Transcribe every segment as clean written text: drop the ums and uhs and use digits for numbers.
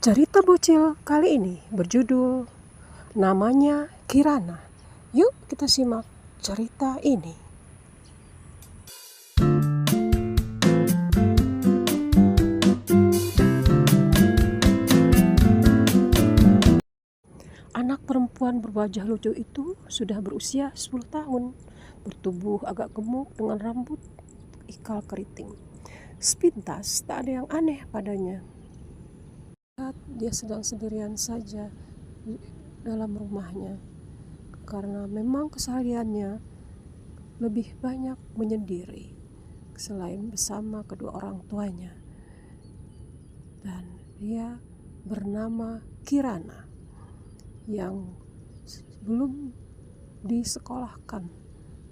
Cerita bocil kali ini berjudul namanya Kirana. Yuk kita simak cerita ini. Anak perempuan berwajah lucu itu sudah berusia 10 tahun, bertubuh agak gemuk dengan rambut ikal keriting. Sepintas tak ada yang aneh padanya. Dia sedang sendirian saja di dalam rumahnya, karena memang kesehariannya lebih banyak menyendiri selain bersama kedua orang tuanya. Dan dia bernama Kirana yang belum disekolahkan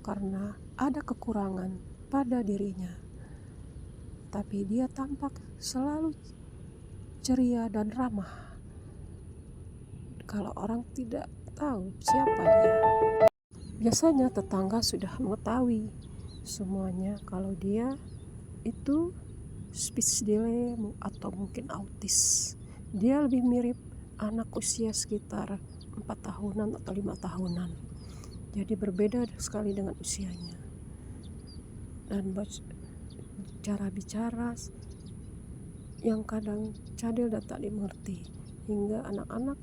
karena ada kekurangan pada dirinya. Tapi dia tampak selalu ceria dan ramah kalau orang tidak tahu siapa dia. Biasanya tetangga sudah mengetahui semuanya kalau dia itu speech delay atau mungkin autis. Dia lebih mirip anak usia sekitar 4 tahunan atau 5 tahunan. Jadi berbeda sekali dengan usianya. Dan cara bicara yang kadang cadel dan tak dimengerti, hingga anak-anak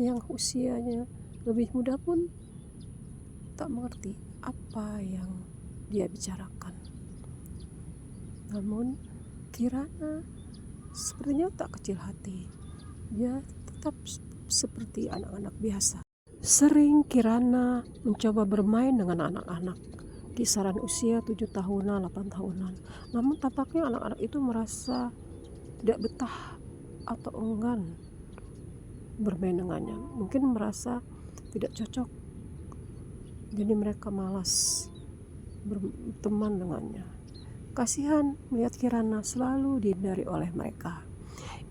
yang usianya lebih muda pun tak mengerti apa yang dia bicarakan. Namun Kirana sepertinya tak kecil hati. Dia tetap seperti anak-anak biasa. Sering Kirana mencoba bermain dengan anak-anak kisaran usia 7 tahunan, 8 tahunan. Namun tampaknya anak-anak itu merasa tidak betah atau enggan bermain dengannya. Mungkin merasa tidak cocok, jadi mereka malas berteman dengannya. Kasihan melihat Kirana selalu dihindari oleh mereka.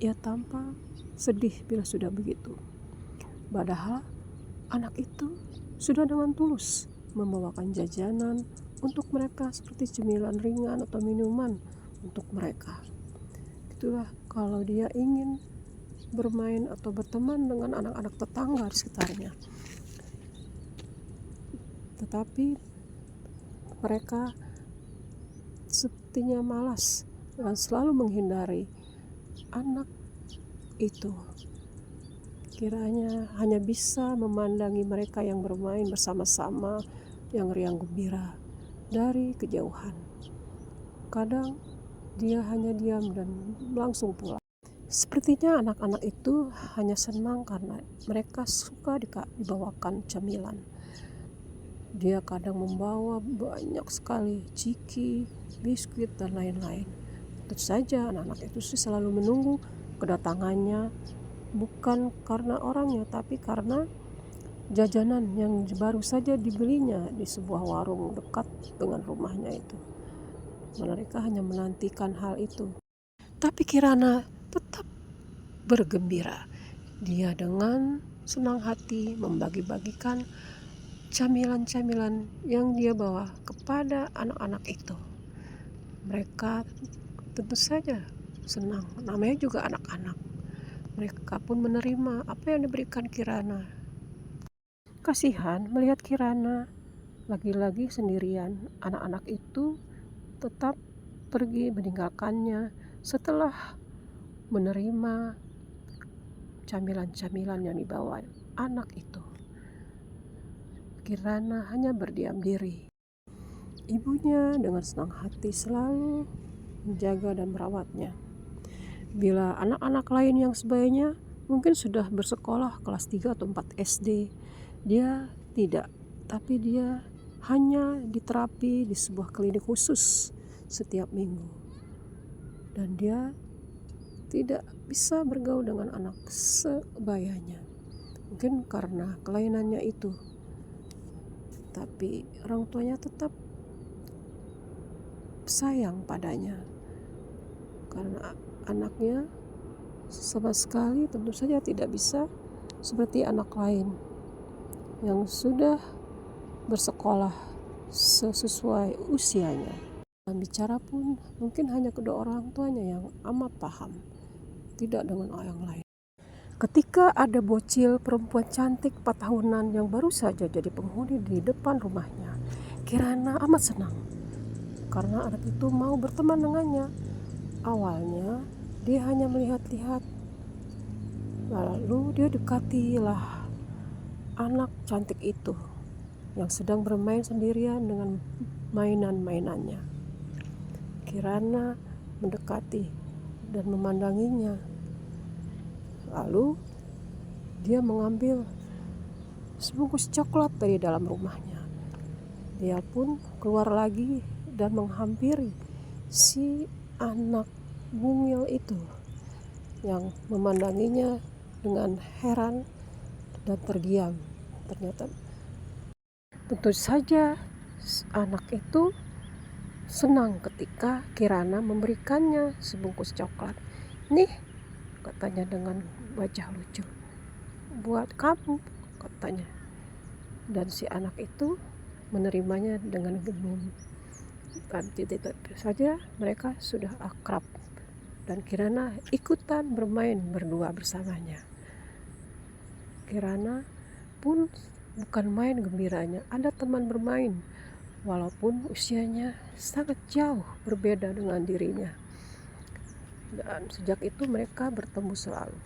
Ia tampak sedih bila sudah begitu. Padahal anak itu sudah dengan tulus membawakan jajanan untuk mereka seperti cemilan ringan atau minuman untuk mereka. Itulah kalau dia ingin bermain atau berteman dengan anak-anak tetangga di sekitarnya. Tetapi mereka sepertinya malas dan selalu menghindari anak itu. Kiranya hanya bisa memandangi mereka yang bermain bersama-sama yang riang gembira dari kejauhan. Kadang dia hanya diam dan langsung pulang. Sepertinya anak-anak itu hanya senang karena mereka suka dibawakan camilan. Dia kadang membawa banyak sekali ciki, biskuit, dan lain-lain. Tentu saja anak-anak itu selalu menunggu kedatangannya, bukan karena orangnya, tapi karena jajanan yang baru saja dibelinya di sebuah warung dekat dengan rumahnya itu. Mereka hanya menantikan hal itu. Tapi Kirana tetap bergembira. Dia dengan senang hati membagi-bagikan camilan-camilan yang dia bawa kepada anak-anak itu. Mereka tentu saja senang, namanya juga anak-anak. Mereka pun menerima apa yang diberikan Kirana. Kasihan melihat Kirana lagi-lagi sendirian. Anak-anak itu tetap pergi meninggalkannya setelah menerima camilan-camilan yang dibawa anak itu. Kirana hanya berdiam diri. Ibunya dengan senang hati selalu menjaga dan merawatnya. Bila anak-anak lain yang sebayanya mungkin sudah bersekolah kelas 3 atau 4 SD, dia tidak. Tapi dia hanya diterapi di sebuah klinik khusus setiap minggu. Dan dia tidak bisa bergaul dengan anak sebayanya. Mungkin karena kelainannya itu. Tapi orang tuanya tetap sayang padanya. Karena anaknya sama sekali tentu saja tidak bisa seperti anak lain yang sudah bersekolah sesuai usianya. Dan bicara pun mungkin hanya kedua orang tuanya yang amat paham. tidak dengan yang lain. Ketika ada bocil perempuan cantik 4 tahunan yang baru saja jadi penghuni di depan rumahnya, Kirana amat senang karena anak itu mau berteman dengannya. Awalnya dia hanya melihat-lihat, lalu dia dekatilah anak cantik itu yang sedang bermain sendirian dengan mainan-mainannya. Kirana mendekati dan memandanginya. Lalu dia mengambil sebungkus coklat dari dalam rumahnya. Dia pun keluar lagi dan menghampiri si anak mungil itu yang memandanginya dengan heran dan terdiam. Ternyata tentu saja anak itu senang ketika Kirana memberikannya sebungkus coklat. "Nih," katanya dengan wajah lucu, "buat kamu," katanya. Dan si anak itu menerimanya dengan gemum. Dan tentu saja mereka sudah akrab dan Kirana ikutan bermain berdua bersamanya. Kirana pun bukan main gembiranya, ada teman bermain walaupun usianya sangat jauh berbeda dengan dirinya. Dan sejak itu mereka bertemu selalu.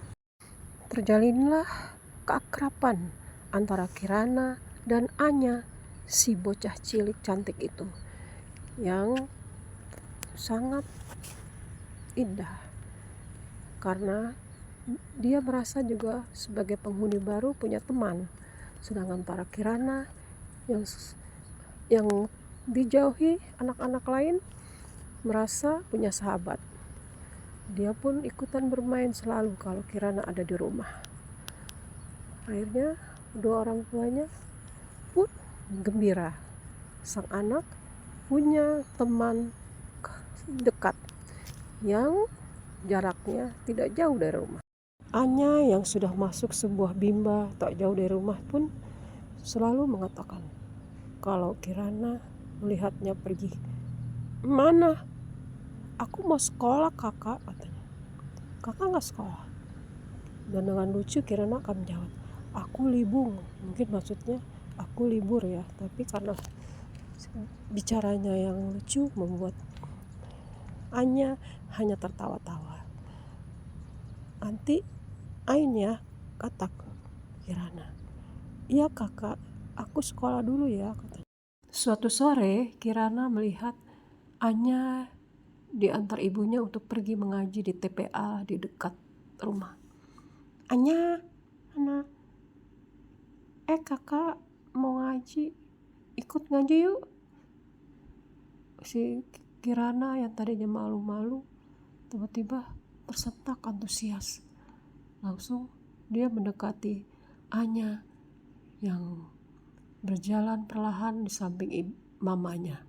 Terjalinlah keakraban antara Kirana dan Anya, si bocah cilik cantik itu, yang sangat indah karena dia merasa juga sebagai penghuni baru punya teman, sedangkan para Kirana yang dijauhi anak-anak lain merasa punya sahabat. Dia pun ikutan bermain selalu kalau Kirana ada di rumah. Akhirnya kedua orang tuanya pun gembira. Sang anak punya teman dekat yang jaraknya tidak jauh dari rumah. Anya yang sudah masuk sebuah bimba tak jauh dari rumah pun selalu mengatakan kalau Kirana melihatnya pergi, "Mana? Aku mau sekolah kakak," katanya. "Kakak gak sekolah?" Dan dengan lucu Kirana akan menjawab, "Aku libur." Mungkin maksudnya aku libur ya, tapi karena bicaranya yang lucu membuat Anya hanya tertawa-tawa. "Anti ain ya," kata Kirana. "Iya kakak, aku sekolah dulu ya," katanya. Suatu sore Kirana melihat Anya diantar ibunya untuk pergi mengaji di TPA di dekat rumah. "Anya, anak, kakak mau ngaji, ikut ngaji yuk." Si Kirana yang tadinya malu-malu tiba-tiba tersentak antusias. Langsung dia mendekati Anya yang berjalan perlahan di samping mamanya.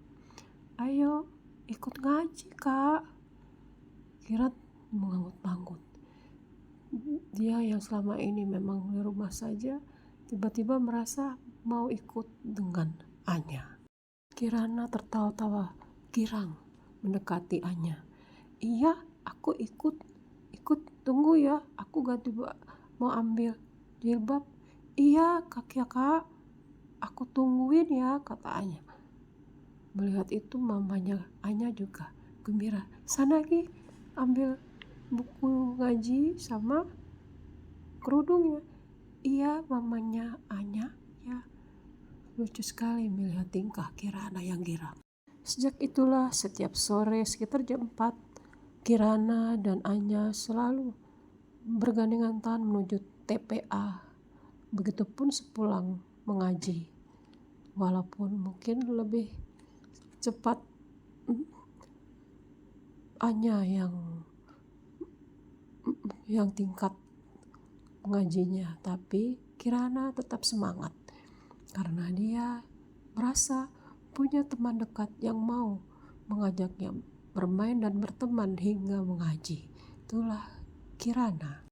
"Ayo ikut ngaji kak." Kira manggut-manggut. Dia yang selama ini memang di rumah saja tiba-tiba merasa mau ikut dengan Anya. Kirana tertawa-tawa girang mendekati Anya. "Iya, aku ikut, tunggu ya, aku ganti mau ambil jilbab." "Iya kak, aku tungguin ya," kata Anya. Melihat itu mamanya Anya juga gembira. "Sana Ki, ambil buku ngaji sama kerudungnya." "Iya mamanya Anya ya." Lucu sekali melihat tingkah Kirana yang girang. Sejak itulah setiap sore sekitar jam 4 Kirana dan Anya selalu bergandengan tangan menuju TPA. Begitupun sepulang mengaji. Walaupun mungkin lebih cepat Anya yang tingkat mengajinya, tapi Kirana tetap semangat karena dia merasa punya teman dekat yang mau mengajaknya bermain dan berteman hingga mengaji. Itulah Kirana.